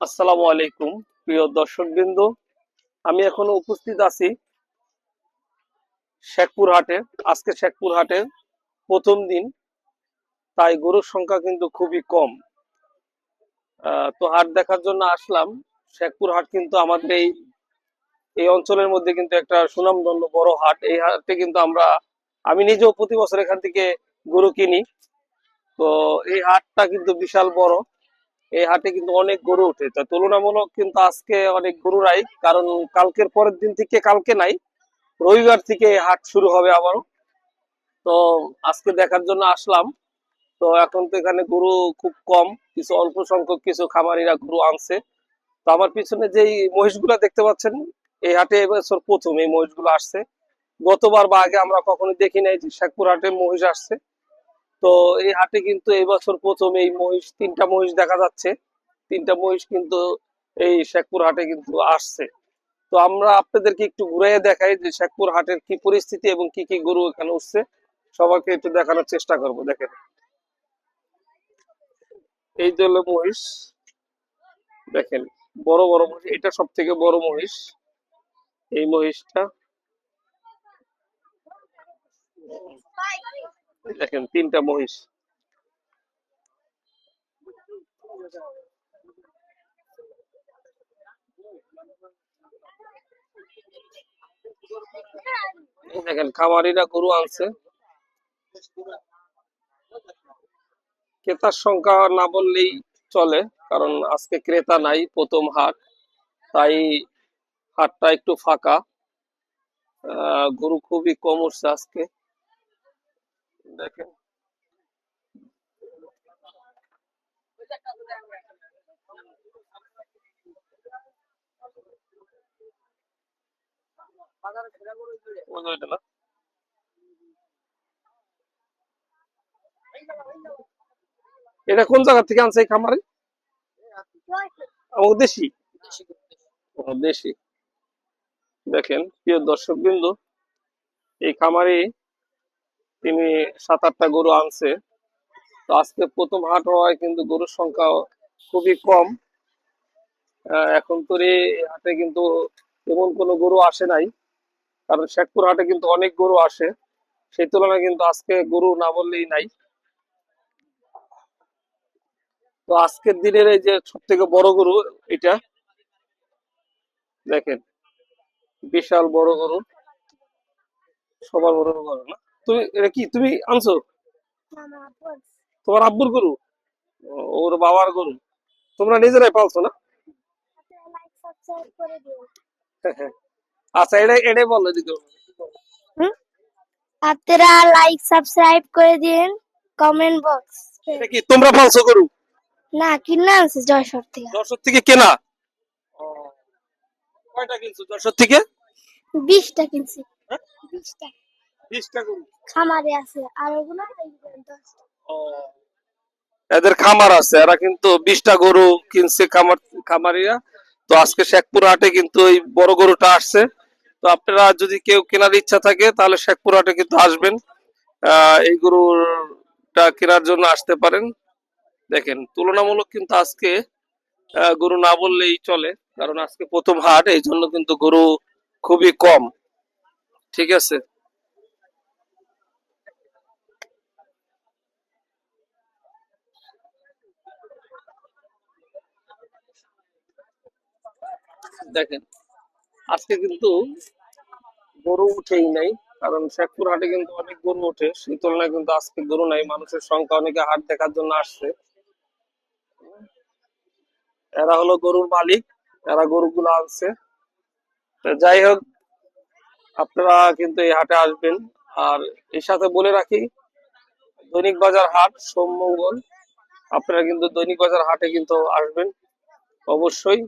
আসসালামু আলাইকুম প্রিয় দর্শকবৃন্দ। আমি এখনো উপস্থিত আছি শেখপুর হাটে। আজকে শেখপুর হাটের প্রথম দিন, তাই গরুর সংখ্যা কিন্তু খুবই কম। তো হাট দেখার জন্য আসলাম। শেখপুর হাট কিন্তু আমাদের এই এই অঞ্চলের মধ্যে কিন্তু একটা সুনামধন্য বড় হাট। এই হাটে কিন্তু আমি নিজেও প্রতি বছর এখান থেকে গরু কিনি। তো এই হাটটা কিন্তু বিশাল বড়। এই হাটে কিন্তু অনেক গরু ওঠে, তা তুলনামূলক কিন্তু আজকে অনেক গরু নাই, কারণ কালকের পরের দিন থেকে, কালকে নাই, রবিবার থেকে এই হাট শুরু হবে আবারও। তো আজকে দেখার জন্য আসলাম। তো এখন তো এখানে গরু খুব কম, কিছু অল্প সংখ্যক কিছু খামারিরা গরু আনছে। তো আমার পিছনে যেই মহিষগুলা দেখতে পাচ্ছেন, এই হাটে এবছর প্রথম এই মহিষগুলো আসছে। গতবার বা আগে আমরা কখনো দেখি নাই যে শেখপুর হাটে মহিষ আসছে। তো এই হাটে কিন্তু এই বছর প্রথম এই মহিষ, তিনটা মহিষ দেখা যাচ্ছে। তিনটা মহিষ কিন্তু এই শেখপুর হাটে কিন্তু আসছে। তো আমরা আপনাদেরকে একটু ঘুরিয়ে দেখাই যে শেখপুর হাটের কি পরিস্থিতি এবং কি কি গরু এখানে উঠছে, সবাইকে একটু দেখানোর চেষ্টা করব। দেখেন, এই যে হলো মহিষ। দেখেন, বড় বড় মহিষ, এটা সব থেকে বড় মহিষ। এই মহিষটা দেখেন, তিনটা মহিষ। দেখেন, খামারিরা গরু আনছে। ক্রেতার সংখ্যা না বললেই চলে, কারণ আজকে ক্রেতা নাই, প্রথম হাট, তাই হাটটা একটু ফাঁকা। গরু খুবই কম উঠছে আজকে। দেখেন, ওইটা না, এটা কোন জায়গা থেকে আনছে এই খামারে? আমাদের দেশি। ও, দেশি। দেখেন প্রিয় দর্শক বিন্দু, এই খামারে তিনি 7-8টা গরু আনছে। তো আজকে প্রথম হাট হওয়ায় কিন্তু গরুর সংখ্যা খুবই কম। এখন তো এই হাটে কিন্তু তেমন কোনো গরু আসে নাই, কারণ শেখপুর হাটে কিন্তু অনেক গরু আসে। সেই তুলনায় কিন্তু আজকে গরু না বললেই নাই। তো আজকের দিনের এই যে সব থেকে বড় গরু, এটা দেখেন, বিশাল বড় গরু, সবার বড় গরু না? তুমি এটা কি তুমি আনছো? তোমার আব্বুর গরু? ওর বাবার গরু? তোমরা নিজেরাই পালছো না? আচ্ছা, এটাই বলো দিকে। আপনারা লাইক সাবস্ক্রাইব করে দিন, কমেন্ট বক্স। এটা কি তোমরা পালছো গরু? না, কিনে আনছে যশোর থেকে। যশোর থেকে কেনা? ও, কয়টা কিনছো যশোর থেকে? 20টা কিনছি। হ্যাঁ? 20টা 20টা গরু? খামারে আছে, আর ওগুলো 10টা। ও, এদের খামার আছে, এরা কিন্তু 20টা গরু কিনছে খামারিরা। তো আজকে শেখপুর হাটে কিন্তু এই বড় গরুটা আসছে। তো আপনারা যদি কেউ কেনার ইচ্ছা থাকে, তাহলে শেখপুর হাটে কিন্তু আসবেন, এই গরুটা কেনার জন্য আসতে পারেন। দেখেন, তুলনামূলক কিন্তু আজকে গরু না বললেই চলে, কারণ আজকে প্রথম হাট, এই জন্য কিন্তু গরু খুবই কম। ঠিক আছে, দেখেন আজকে কিন্তু গরু উঠেই নাই, কারণ শেখপুর হাটে কিন্তু অনেক গরু ওঠে, সেই তুলনায় কিন্তু আজকে গরু নাই। মানুষের সংখ্যা, অনেকে হাট দেখার জন্য আসছে। এরা হলো গরুর মালিক, এরা গরুগুলো আনছে। তো যাই হোক, আপনারা কিন্তু এই হাটে আসবেন। আর এর সাথে বলে রাখি, দৈনিক বাজার হাট সোম মঙ্গল, আপনারা কিন্তু দৈনিক বাজার হাটে কিন্তু আসবেন অবশ্যই।